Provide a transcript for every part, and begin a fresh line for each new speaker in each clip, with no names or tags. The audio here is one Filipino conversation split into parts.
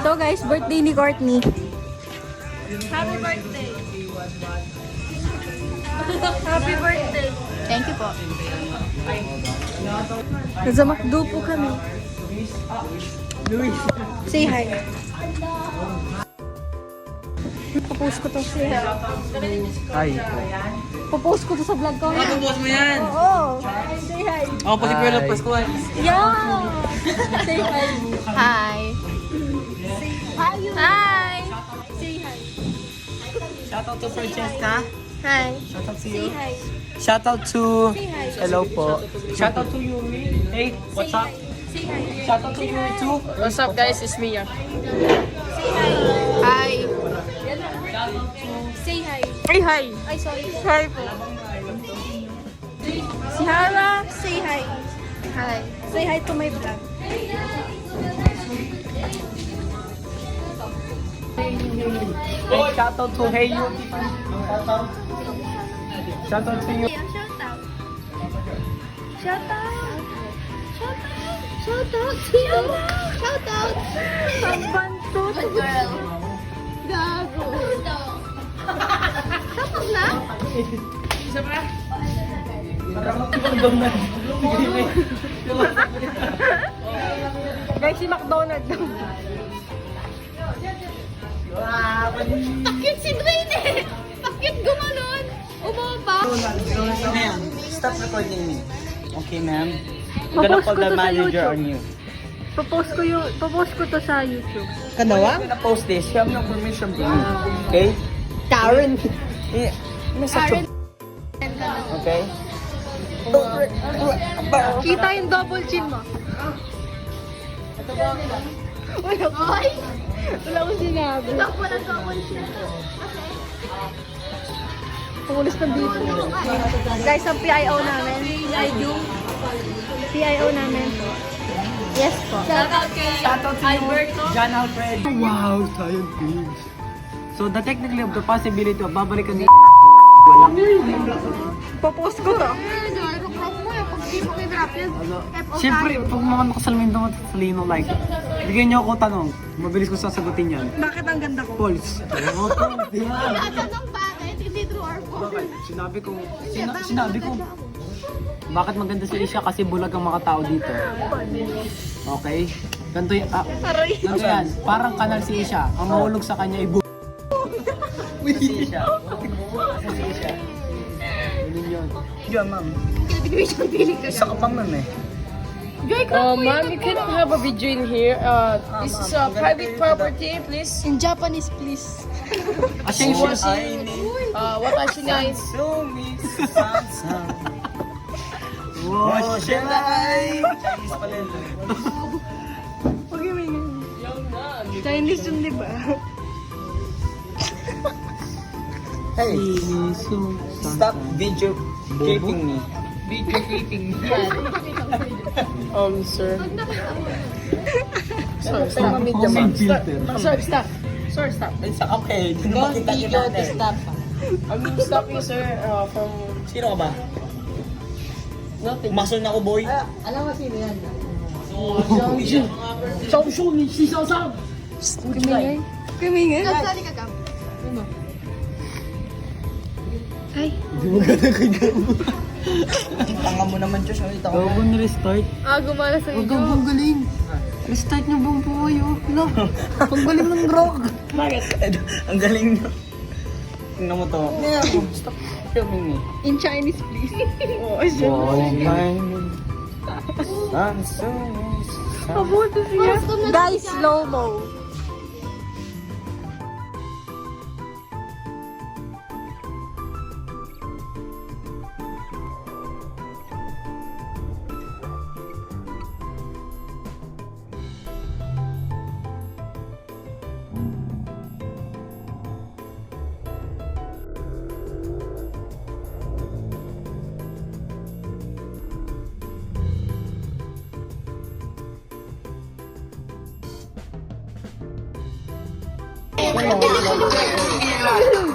Ito guys, birthday ni Courtney.
Happy birthday! Happy birthday!
Thank you po. Nasa McDo po kami. Say hi. Papost ko to. Say hi.
Hi.
Papost ko to sa vlog ko.
Post mo yan.
Oo. Say hi.
Ako po si Kuya Pascual.
Yeah. Say hi. Hi. Hi. Say hi.
Shoutout to Francesca.
Hi.
Shoutout to
Say
you.
hi.
Shoutout to...
Say hi.
Hello po. Shoutout to Yumi. Hey, what's up?
Say hi.
Shoutout to Yumi too.
What's up guys? It's Mia.
Hi. Say hi.
Hey, hi!
Ay, sorry.
Hi po.
Si Hara, say hi. Hi. Say hi to my vlog.
Hey, shoutout to Hey You. Shoutout to you.
Shout out. Shout out. Shout out. Shout out. Shout out. Shout out. Ang bantot. Girl. Gago. Tapos na?
Isa pa? Guys, si McDonald.
Pakit si Brain eh. Pakit gumanon. Umaba.
Ma'am, stop recording me. Okay, ma'am. I'm gonna call the manager on you.
Papost ko to sa YouTube.
Kanawa? I'm gonna post this. You have no permission from me. Okay?
Karen.
Yeah.
Karen.
Okay?
Kita yung double chin mo. Wala ko. Wala ko sinabi. Wala ko na double chin. Pulis ng dito. Guys, ang PIO namin. PIO namin. Yes po.
Shoutout kay Alberto.
John Alfred. Wow, Science Games. So, the technically of the possibility of babalikan ni
Papost ko to.
Siyempre, pag mga nakasalamin naman sa Salino, like, bigyan niyo ako tanong, mabilis ko sasagutin yan.
Bakit ang ganda ko?
Pulse.
Tatanong bakit? Hindi true or false?
Bakit? Sinabi ko, bakit maganda si Isha kasi bulag ang mga tao dito. Okay? Ganto yan. Ganto yan. Parang kanal si Isha. Ang mahulog sa kanya ay si Isha. Si Isha. Ganun yun. Diyan, ma'am. Isa ka pang ma'am eh.
Ma'am, you cannot have a video in here. This is a private property, please.
In Japanese, please.
Asing siya.
What I should know is...
Wow, Shelay! Chinese pala yun.
Huwag yung may Chinese yun, di ba?
Hey, stop video clipping me.
Video clipping. Sir. Sorry, stop. Sorry, stop. Sorry, stop.
It's okay.
Don't video to stop. I'm stopping, sir, from...
Sino ka ba?
Nothing.
Muscle na ako, boy.
Alam mo sino yan?
Kumingay. Kumingay. Sali ka kam. Ay.
Hindi mo gana kanya mo. Tanga mo naman, Diyos. Huwag mo na-restart.
Gumana sa
Huwag kang galing. Restart niyo buong buhay, oh. Ang galing ng rock. Bakit? Ang galing nyo. Tingnan mo to. Stop filming me.
In Chinese, please.
Oh, I'm so
Pabuto siya. Guys, slow-mo.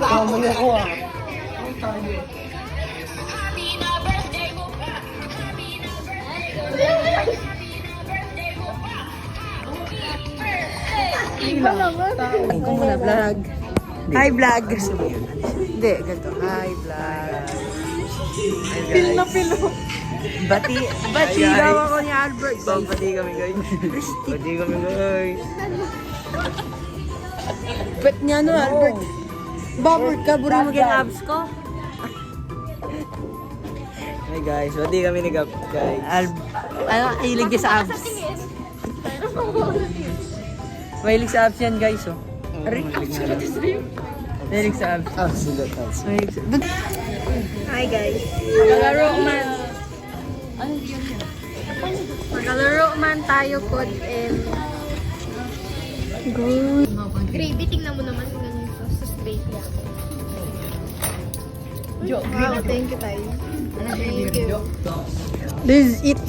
Kamali ako ah.
Ikaw muna, vlog. Hi, vlog. Hindi, ganito. Hi, vlog. Pil na pilo. Bati daw ako ni Albert.
Pati kami guys. Pati kami guys.
Bet niya no, Albert. Babert ka, buri mo yung abs ko.
Hey guys, pati kami ni Gap guys.
Hilig ka sa abs. Mahilig sa abs yan, guys, oh. Mahilig sa abs. Hi, guys. Magalaro man. Magalaro man tayo, pod, and... Good.
Gravy, tingnan mo naman kung ganyan ito sa straight lang. Wow, thank you tayo. Thank you.
This is it.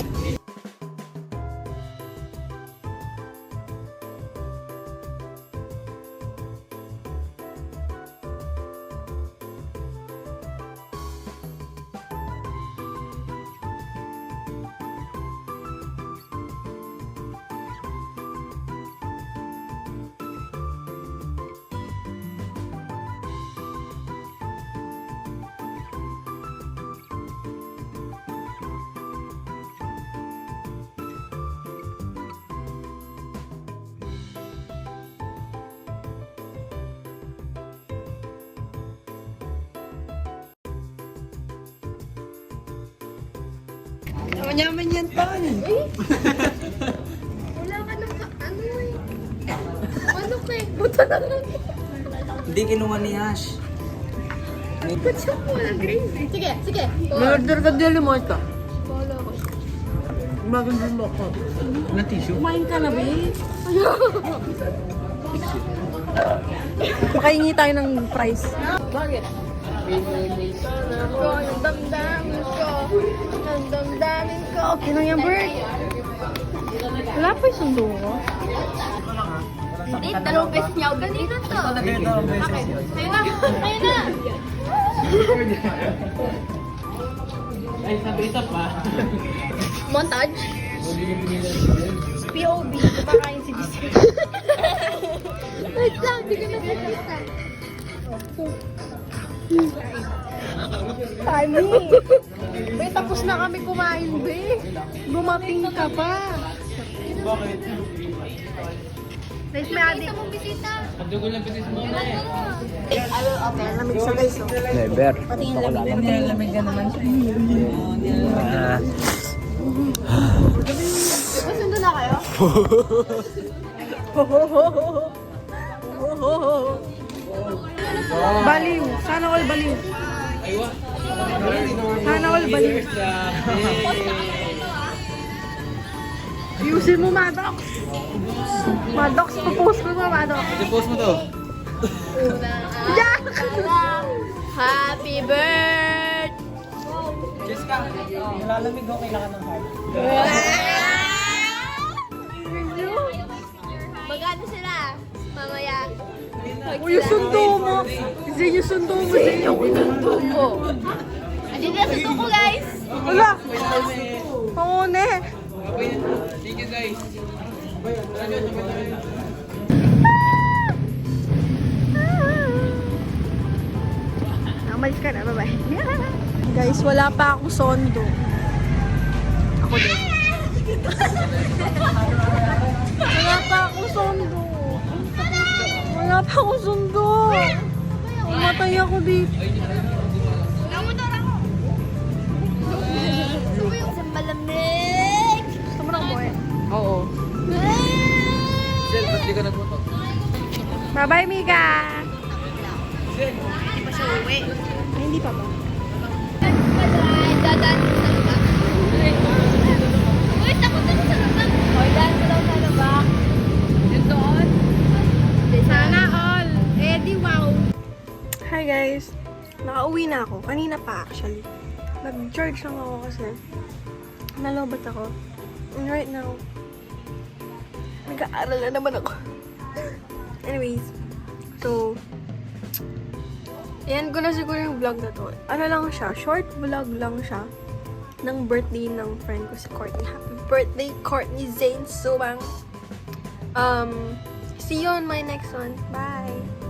Manyaman yan, Ton.
Wala ka nang ano eh. Ano ka eh? Buta na lang.
Hindi kinuha ni Ash.
Ba't siya po ng gravy? Sige, sige.
Murder ka din mo ito.
Bahala ko.
Maganda mo ko.
Na tissue?
Kumain ka na, babe. Makahingi tayo ng price.
Bakit?
Ang damdamin ko. Ang damdamin ko.
Okay lang yan, Bert. Wala pa yung sundo ko.
Hindi, dalawang beses niya. Ganito to. Okay. Ayun na. Ayun na.
Ay, sabi isa pa.
Montage. POV. Kumakain si Giselle. Wait lang, hindi ko nakikita.
Timing! Be, tapos na kami kumain, be. Dumating ka pa.
Bakit?
Nice, may adik.
Bisita mong bisita.
Pagdugol lang pinis mo.
Okay, lamig siya, guys. Oh.
Never.
Pati yung lamig. Pati yung lamig na naman siya.
Masundo na kayo?
Baliw. Sana all baliw. Sana all baliw. Ayusin mo, Maddox. Maddox, popost ko mo, Maddox.
I-post mo to.
Jack!
Happy birthday!
Cheers ka. Nilalamig ako, kailangan ng heart.
Magano sila? Mamaya.
O, yung sundo mo. Kasi yung sundo mo. Kasi yung sundo mo.
Andito na sundo ko, guys!
Wala. Pangune.
Thank you guys.
Umalis ka na. Bye-bye. Guys, wala pa akong sondo. Ako din. Wala pa akong sondo. Wala pa akong sundo. Umatay ako dito.
Namotor ako! Sa malamig!
Gusto mo nang buhay? Oo.
Sel, ba't di ka nagpunta?
Bye-bye, Mika!
Hindi pa siya uwi.
Ay, hindi pa ba?
Dadaan sa lubak. Uy, takot na sa lubak. Uy, daan sa lubak. Yun doon?
Sana all. Eddie, wow. Hi guys. Nakauwi na ako. Kanina pa actually. Nag-charge lang ako kasi nalobat ako. And right now, nag-aaral na naman ako. Anyways, so, ayan ko na siguro yung vlog na to. Ano lang siya, short vlog lang siya ng birthday ng friend ko si Courtney. Happy birthday, Courtney Zane Subang. See you on my next one. Bye!